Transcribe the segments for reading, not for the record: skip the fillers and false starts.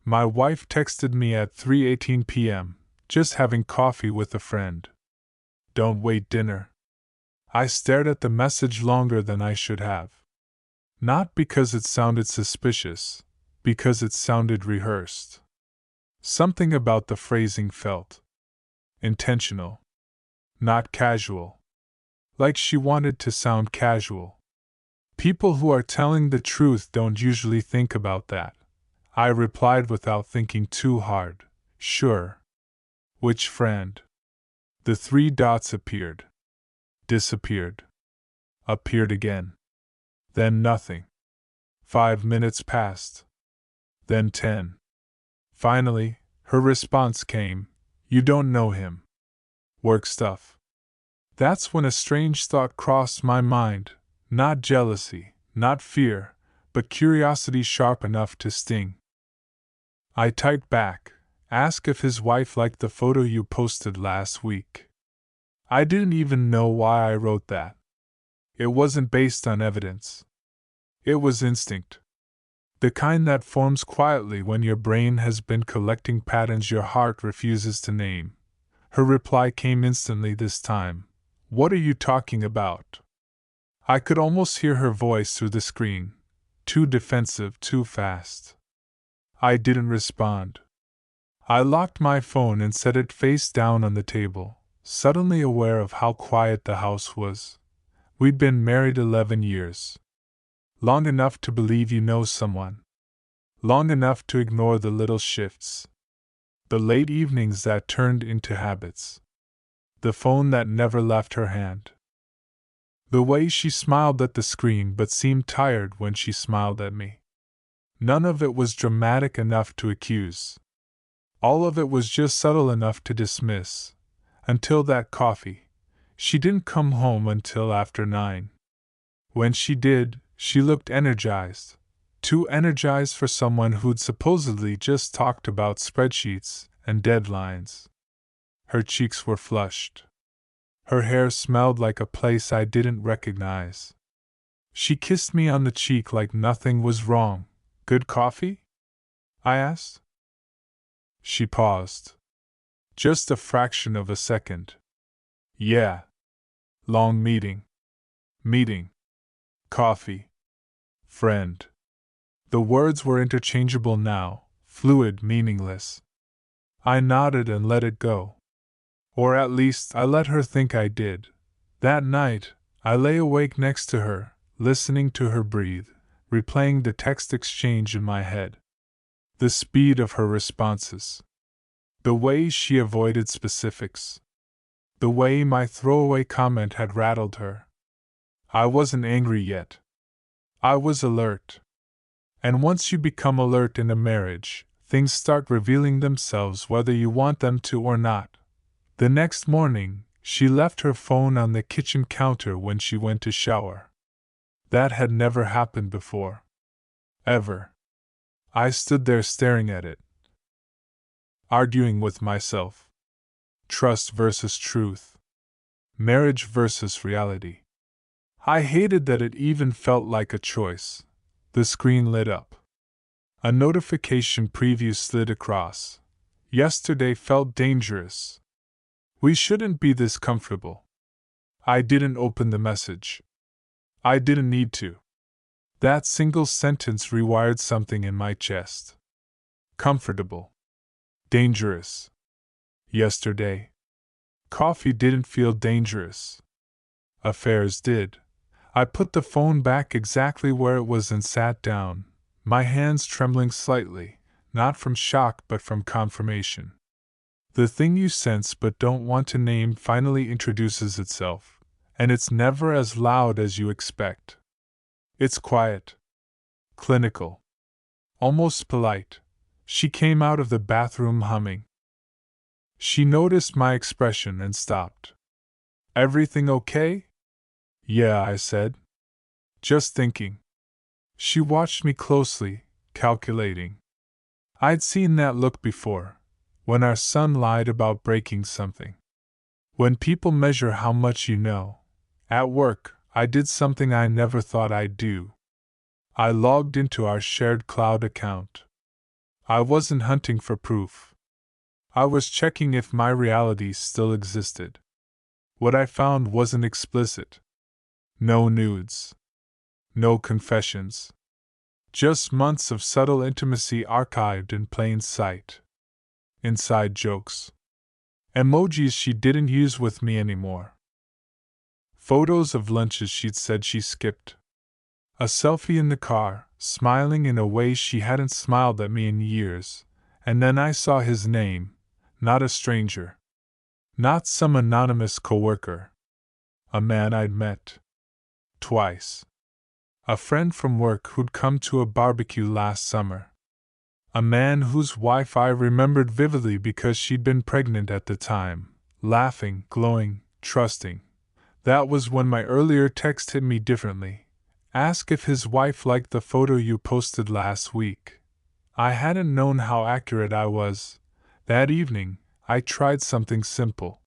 My wife texted me at 3:18 p.m., just having coffee with a friend. Don't wait dinner. I stared at the message longer than I should have. Not because it sounded suspicious, because it sounded rehearsed. Something about the phrasing felt intentional, not casual. Like she wanted to sound casual. People who are telling the truth don't usually think about that. I replied without thinking too hard. Sure. Which friend? The 3 dots appeared. Disappeared. Appeared again. Then nothing. 5 minutes passed. Then 10. Finally, her response came. You don't know him. Work stuff. That's when a strange thought crossed my mind. Not jealousy, not fear, but curiosity sharp enough to sting. I typed back, ask if his wife liked the photo you posted last week. I didn't even know why I wrote that. It wasn't based on evidence. It was instinct. The kind that forms quietly when your brain has been collecting patterns your heart refuses to name. Her reply came instantly this time. What are you talking about? I could almost hear her voice through the screen. Too defensive, too fast. I didn't respond. I locked my phone and set it face down on the table, suddenly aware of how quiet the house was. We'd been married 11 years. Long enough to believe you know someone. Long enough to ignore the little shifts. The late evenings that turned into habits. The phone that never left her hand. The way she smiled at the screen but seemed tired when she smiled at me. None of it was dramatic enough to accuse. All of it was just subtle enough to dismiss. Until that coffee. She didn't come home until after 9. When she did, she looked energized. Too energized for someone who'd supposedly just talked about spreadsheets and deadlines. Her cheeks were flushed. Her hair smelled like a place I didn't recognize. She kissed me on the cheek like nothing was wrong. Good coffee? I asked. She paused. Just a fraction of a second. Yeah. Long meeting. Meeting. Coffee. Friend. The words were interchangeable now, fluid, meaningless. I nodded and let it go. Or at least I let her think I did. That night, I lay awake next to her, listening to her breathe, replaying the text exchange in my head. The speed of her responses. The way she avoided specifics. The way my throwaway comment had rattled her. I wasn't angry yet. I was alert. And once you become alert in a marriage, things start revealing themselves whether you want them to or not. The next morning, she left her phone on the kitchen counter when she went to shower. That had never happened before. Ever. I stood there staring at it. Arguing with myself. Trust versus truth. Marriage versus reality. I hated that it even felt like a choice. The screen lit up. A notification preview slid across. Yesterday felt dangerous. We shouldn't be this comfortable. I didn't open the message. I didn't need to. That single sentence rewired something in my chest. Comfortable. Dangerous. Yesterday. Coffee didn't feel dangerous. Affairs did. I put the phone back exactly where it was and sat down, my hands trembling slightly, not from shock but from confirmation. The thing you sense but don't want to name finally introduces itself, and it's never as loud as you expect. It's quiet. Clinical. Almost polite. She came out of the bathroom humming. She noticed my expression and stopped. Everything okay? Yeah, I said. Just thinking. She watched me closely, calculating. I'd seen that look before, when our son lied about breaking something. When people measure how much you know. At work, I did something I never thought I'd do. I logged into our shared cloud account. I wasn't hunting for proof. I was checking if my reality still existed. What I found wasn't explicit. No nudes. No confessions. Just months of subtle intimacy archived in plain sight. Inside jokes. Emojis she didn't use with me anymore. Photos of lunches she'd said she skipped. A selfie in the car, smiling in a way she hadn't smiled at me in years, and then I saw his name, not a stranger. Not some anonymous coworker. A man I'd met. Twice. A friend from work who'd come to a barbecue last summer. A man whose wife I remembered vividly because she'd been pregnant at the time, laughing, glowing, trusting. That was when my earlier text hit me differently. Ask if his wife liked the photo you posted last week. I hadn't known how accurate I was. That evening, I tried something simple.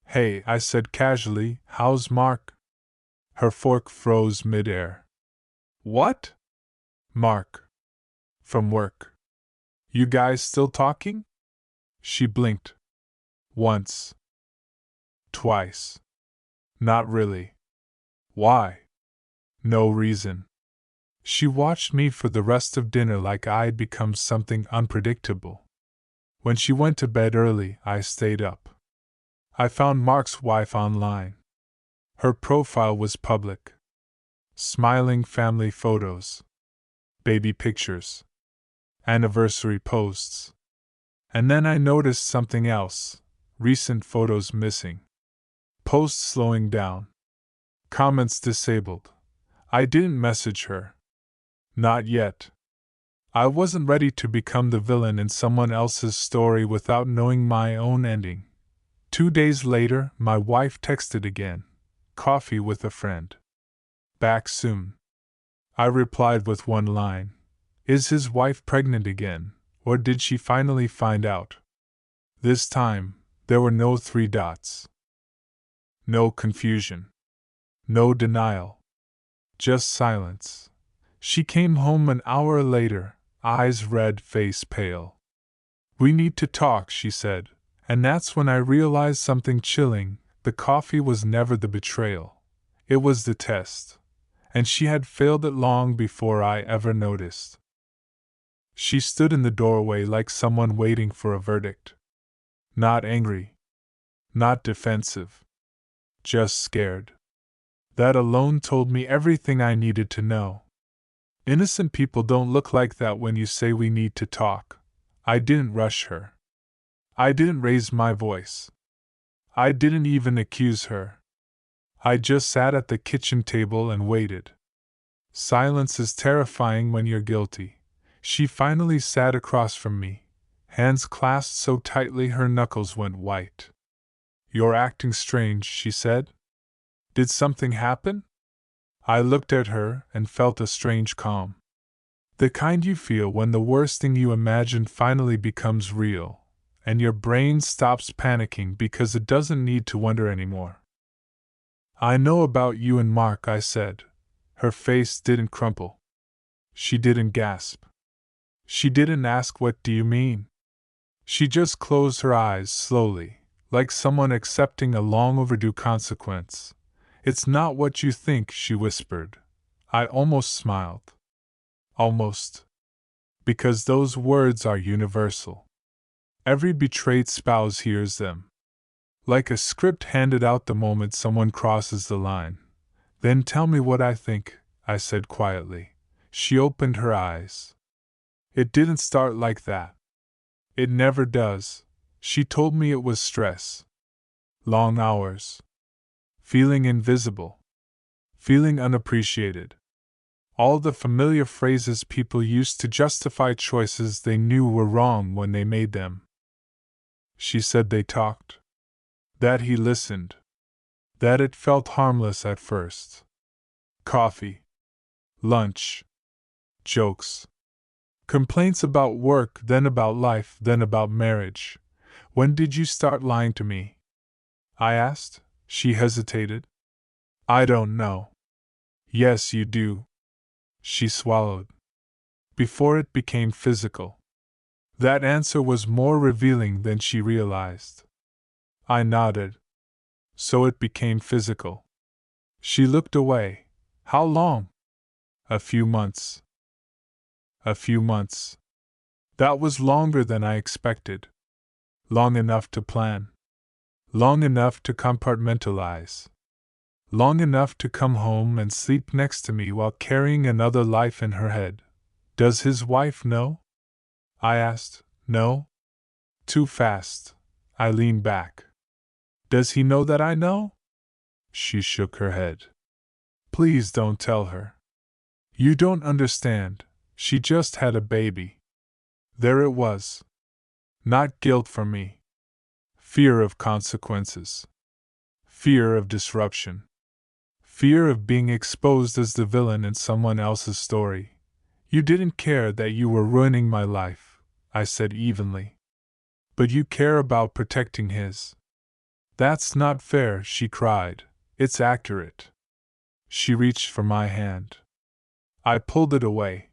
Hey, I said casually, how's Mark? Her fork froze midair. What? Mark. From work. You guys still talking? She blinked. Once. Twice. Not really. Why? No reason. She watched me for the rest of dinner like I'd become something unpredictable. When she went to bed early, I stayed up. I found Mark's wife online. Her profile was public. Smiling family photos. Baby pictures. Anniversary posts. And then I noticed something else. Recent photos missing. Posts slowing down. Comments disabled. I didn't message her. Not yet. I wasn't ready to become the villain in someone else's story without knowing my own ending. 2 days later, my wife texted again. Coffee with a friend. Back soon. I replied with one line. Is his wife pregnant again, or did she finally find out? This time, there were no 3 dots. No confusion. No denial. Just silence. She came home an hour later, eyes red, face pale. We need to talk, she said, and that's when I realized something chilling. The coffee was never the betrayal. It was the test. And she had failed it long before I ever noticed. She stood in the doorway like someone waiting for a verdict. Not angry. Not defensive. Just scared. That alone told me everything I needed to know. Innocent people don't look like that when you say we need to talk. I didn't rush her. I didn't raise my voice. I didn't even accuse her. I just sat at the kitchen table and waited. Silence is terrifying when you're guilty. She finally sat across from me, hands clasped so tightly her knuckles went white. You're acting strange, she said. Did something happen? I looked at her and felt a strange calm. The kind you feel when the worst thing you imagined finally becomes real, and your brain stops panicking because it doesn't need to wonder anymore. I know about you and Mark, I said. Her face didn't crumple. She didn't gasp. She didn't ask, what do you mean? She just closed her eyes slowly, like someone accepting a long overdue consequence. It's not what you think, she whispered. I almost smiled. Almost. Because those words are universal. Every betrayed spouse hears them. Like a script handed out the moment someone crosses the line. Then tell me what I think, I said quietly. She opened her eyes. It didn't start like that. It never does. She told me it was stress. Long hours. Feeling invisible. Feeling unappreciated. All the familiar phrases people used to justify choices they knew were wrong when they made them. She said they talked. That he listened. That it felt harmless at first. Coffee. Lunch. Jokes. Complaints about work, then about life, then about marriage. When did you start lying to me? I asked. She hesitated. I don't know. Yes, you do. She swallowed. Before it became physical. That answer was more revealing than she realized. I nodded. So it became physical. She looked away. How long? A few months. A few months. That was longer than I expected. Long enough to plan. Long enough to compartmentalize. Long enough to come home and sleep next to me while carrying another life in her head. Does his wife know? I asked. No? Too fast. I leaned back. Does he know that I know? She shook her head. Please don't tell her. You don't understand. She just had a baby. There it was. Not guilt for me. Fear of consequences. Fear of disruption. Fear of being exposed as the villain in someone else's story. You didn't care that you were ruining my life, I said evenly. But you care about protecting his. That's not fair, she cried. It's accurate. She reached for my hand. I pulled it away.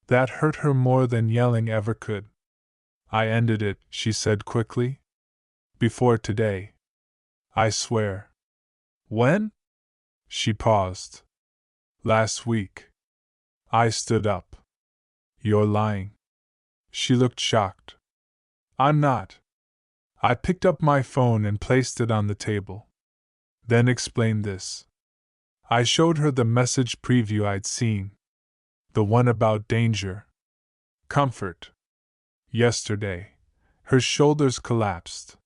That hurt her more than yelling ever could. I ended it, she said quickly. Before today. I swear. When? She paused. Last week. I stood up. You're lying. She looked shocked. I'm not. I picked up my phone and placed it on the table. Then explained this. I showed her the message preview I'd seen. The one about danger. Comfort. Yesterday. Her shoulders collapsed.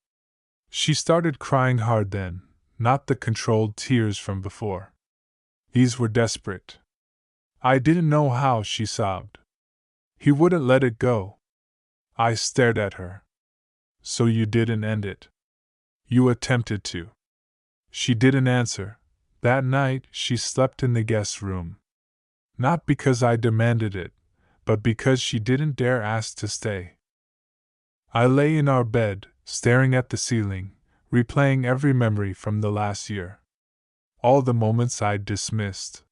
She started crying hard then, not the controlled tears from before. These were desperate. I didn't know how, she sobbed. He wouldn't let it go. I stared at her. So you didn't end it. You attempted to. She didn't answer. That night, she slept in the guest room. Not because I demanded it, but because she didn't dare ask to stay. I lay in our bed, staring at the ceiling, replaying every memory from the last year. All the moments I'd dismissed.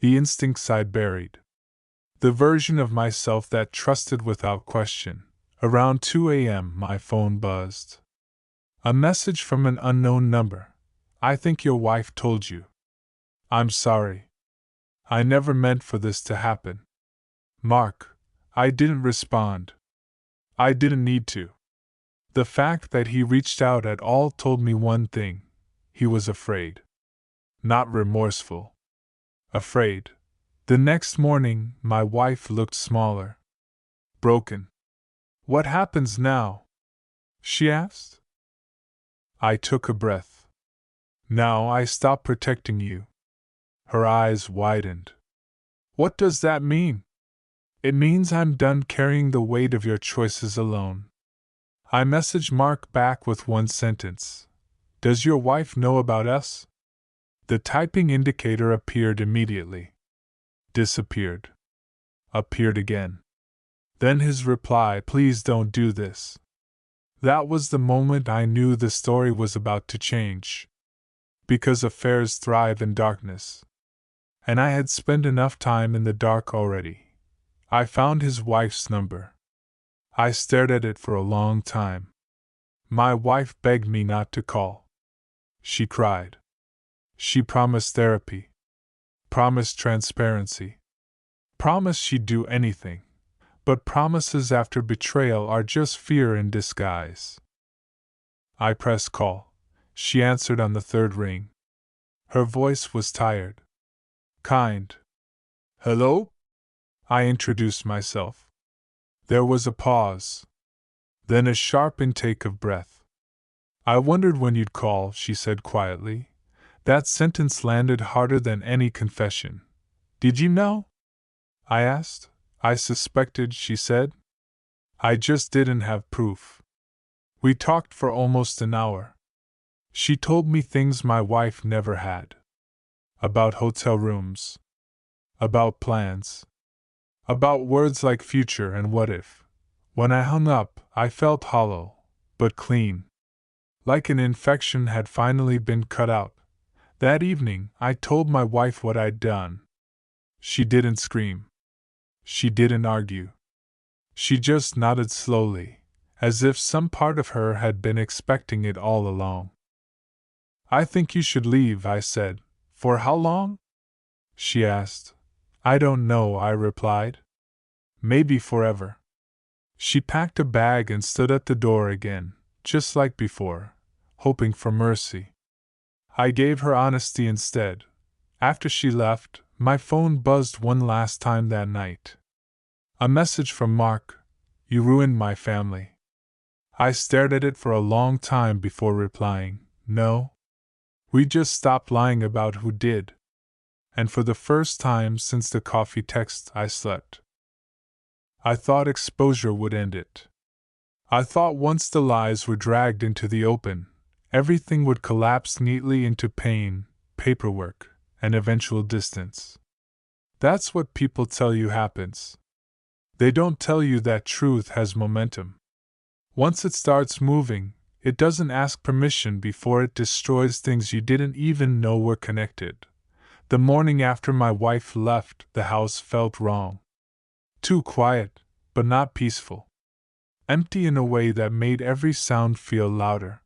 The instincts I'd buried. The version of myself that trusted without question. Around 2 a.m., my phone buzzed. A message from an unknown number. I think your wife told you. I'm sorry. I never meant for this to happen. Mark. I didn't respond. I didn't need to. The fact that he reached out at all told me one thing. He was afraid. Not remorseful. Afraid. The next morning, my wife looked smaller. Broken. What happens now? She asked. I took a breath. Now I stop protecting you. Her eyes widened. What does that mean? It means I'm done carrying the weight of your choices alone. I messaged Mark back with one sentence. Does your wife know about us? The typing indicator appeared immediately. Disappeared. Appeared again. Then his reply, please don't do this. That was the moment I knew the story was about to change. Because affairs thrive in darkness. And I had spent enough time in the dark already. I found his wife's number. I stared at it for a long time. My wife begged me not to call. She cried. She promised therapy. Promised transparency. Promised she'd do anything. But promises after betrayal are just fear in disguise. I pressed call. She answered on the third ring. Her voice was tired. Kind. Hello? I introduced myself. There was a pause. Then a sharp intake of breath. I wondered when you'd call, she said quietly. That sentence landed harder than any confession. Did you know? I asked. I suspected, she said. I just didn't have proof. We talked for almost an hour. She told me things my wife never had. About hotel rooms. About plans. About words like future and what if. When I hung up, I felt hollow, but clean. Like an infection had finally been cut out. That evening, I told my wife what I'd done. She didn't scream. She didn't argue. She just nodded slowly, as if some part of her had been expecting it all along. I think you should leave, I said. For how long? She asked. I don't know, I replied. Maybe forever. She packed a bag and stood at the door again, just like before, hoping for mercy. I gave her honesty instead. After she left, my phone buzzed one last time that night. A message from Mark. You ruined my family. I stared at it for a long time before replying, no. We just stopped lying about who did. And for the first time since the coffee text, I slept. I thought exposure would end it. I thought once the lies were dragged into the open, everything would collapse neatly into pain, paperwork, and eventual distance. That's what people tell you happens. They don't tell you that truth has momentum. Once it starts moving, it doesn't ask permission before it destroys things you didn't even know were connected. The morning after my wife left, the house felt wrong. Too quiet, but not peaceful. Empty in a way that made every sound feel louder.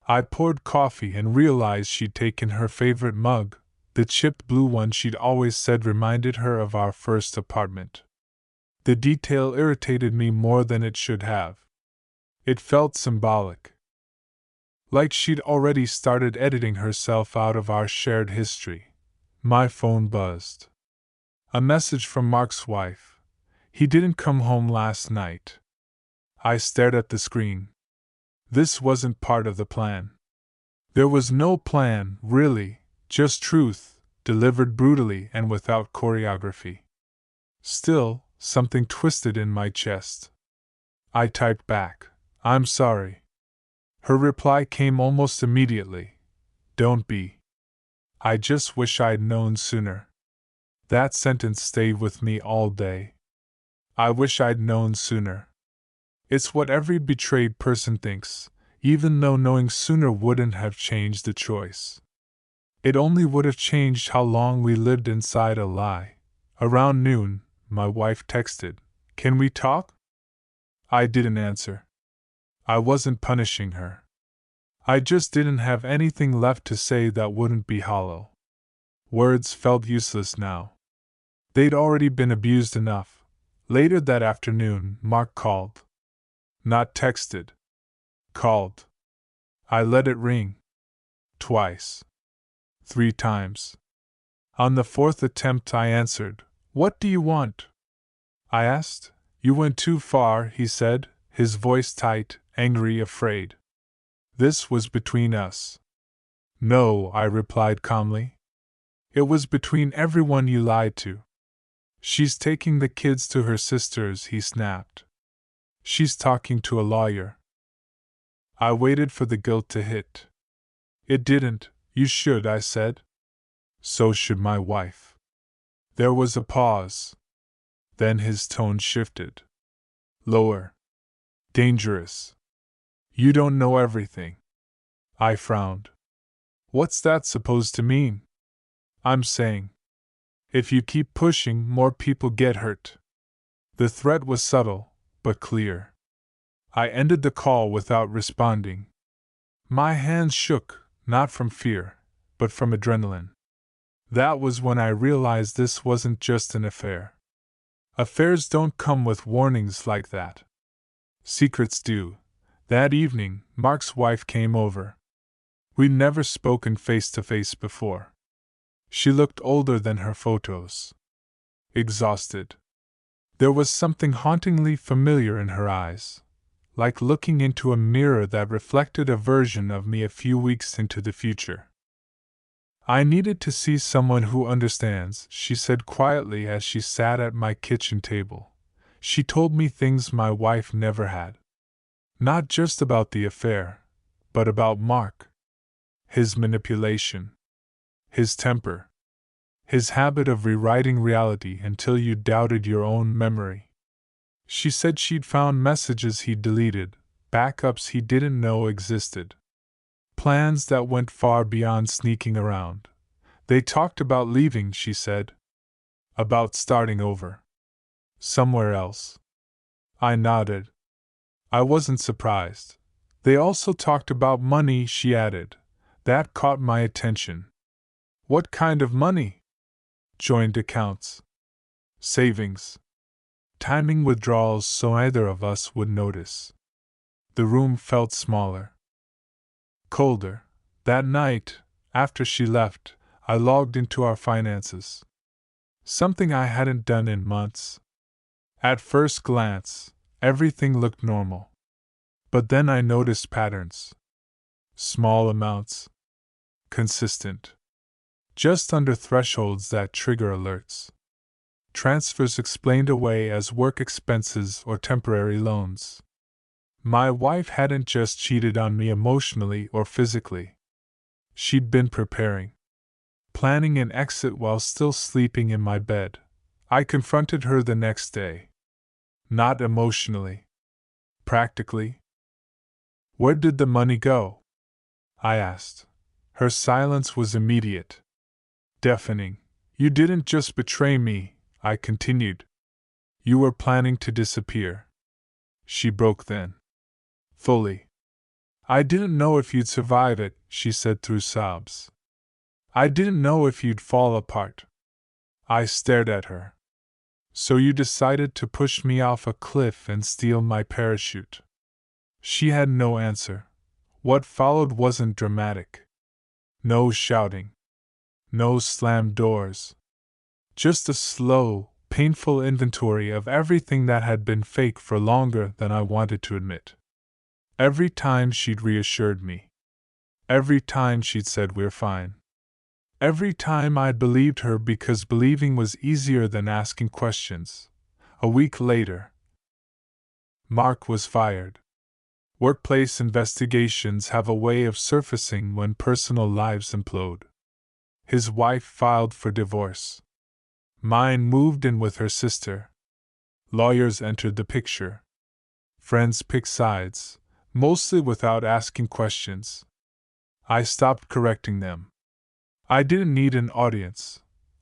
I poured coffee and realized she'd taken her favorite mug, the chipped blue one she'd always said reminded her of our first apartment. The detail irritated me more than it should have. It felt symbolic. Like she'd already started editing herself out of our shared history. My phone buzzed. A message from Mark's wife. He didn't come home last night. I stared at the screen. This wasn't part of the plan. There was no plan, really, just truth, delivered brutally and without choreography. Still, something twisted in my chest. I typed back, I'm sorry. Her reply came almost immediately. Don't be. I just wish I'd known sooner. That sentence stayed with me all day. I wish I'd known sooner. It's what every betrayed person thinks, even though knowing sooner wouldn't have changed the choice. It only would have changed how long we lived inside a lie. Around noon, my wife texted, Can we talk? I didn't answer. I wasn't punishing her. I just didn't have anything left to say that wouldn't be hollow. Words felt useless now. They'd already been abused enough. Later that afternoon, Mark called. Not texted. Called. I let it ring. Twice. 3 times. On the 4th attempt I answered, What do you want? I asked. You went too far, he said, his voice tight, angry, afraid. This was between us. No, I replied calmly. It was between everyone you lied to. She's taking the kids to her sister's, he snapped. She's talking to a lawyer. I waited for the guilt to hit. It didn't. You should, I said. So should my wife. There was a pause. Then his tone shifted. Lower. Dangerous. You don't know everything. I frowned. What's that supposed to mean? I'm saying. If you keep pushing, more people get hurt. The threat was subtle, but clear. I ended the call without responding. My hands shook, not from fear, but from adrenaline. That was when I realized this wasn't just an affair. Affairs don't come with warnings like that. Secrets do. That evening, Mark's wife came over. We'd never spoken face to face before. She looked older than her photos. Exhausted. There was something hauntingly familiar in her eyes, like looking into a mirror that reflected a version of me a few weeks into the future. I needed to see someone who understands, she said quietly as she sat at my kitchen table. She told me things my wife never had. Not just about the affair, but about Mark. His manipulation. His temper. His habit of rewriting reality until you doubted your own memory. She said she'd found messages he'd deleted, backups he didn't know existed. Plans that went far beyond sneaking around. They talked about leaving, she said. About starting over. Somewhere else. I nodded. I wasn't surprised. They also talked about money, she added. That caught my attention. What kind of money? Joint accounts. Savings. Timing withdrawals so neither of us would notice. The room felt smaller. Colder. That night, after she left, I logged into our finances. Something I hadn't done in months. At first glance, everything looked normal. But then I noticed patterns. Small amounts. Consistent. Just under thresholds that trigger alerts. Transfers explained away as work expenses or temporary loans. My wife hadn't just cheated on me emotionally or physically. She'd been preparing. Planning an exit while still sleeping in my bed. I confronted her the next day. Not emotionally. Practically. Where did the money go? I asked. Her silence was immediate. Deafening. You didn't just betray me, I continued. You were planning to disappear. She broke then. Fully. I didn't know if you'd survive it, she said through sobs. I didn't know if you'd fall apart. I stared at her. So you decided to push me off a cliff and steal my parachute. She had no answer. What followed wasn't dramatic. No shouting. No slammed doors. Just a slow, painful inventory of everything that had been fake for longer than I wanted to admit. Every time she'd reassured me. Every time she'd said we're fine. Every time I'd believed her because believing was easier than asking questions. A week later, Mark was fired. Workplace investigations have a way of surfacing when personal lives implode. His wife filed for divorce. Mine moved in with her sister. Lawyers entered the picture. Friends picked sides, mostly without asking questions. I stopped correcting them. I didn't need an audience.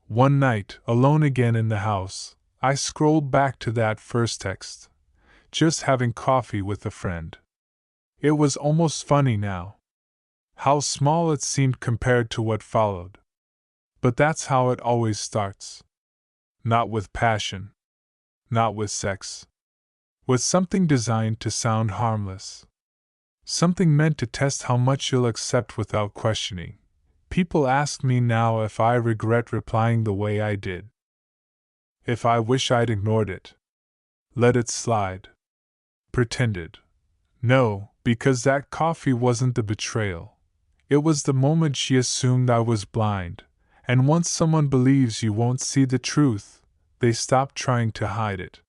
One night, alone again in the house, I scrolled back to that first text. Just having coffee with a friend. It was almost funny now. How small it seemed compared to what followed. But that's how it always starts. Not with passion. Not with sex. With something designed to sound harmless. Something meant to test how much you'll accept without questioning. People ask me now if I regret replying the way I did. If I wish I'd ignored it. Let it slide. Pretended. No, because that coffee wasn't the betrayal. It was the moment she assumed I was blind, and once someone believes you won't see the truth, they stop trying to hide it.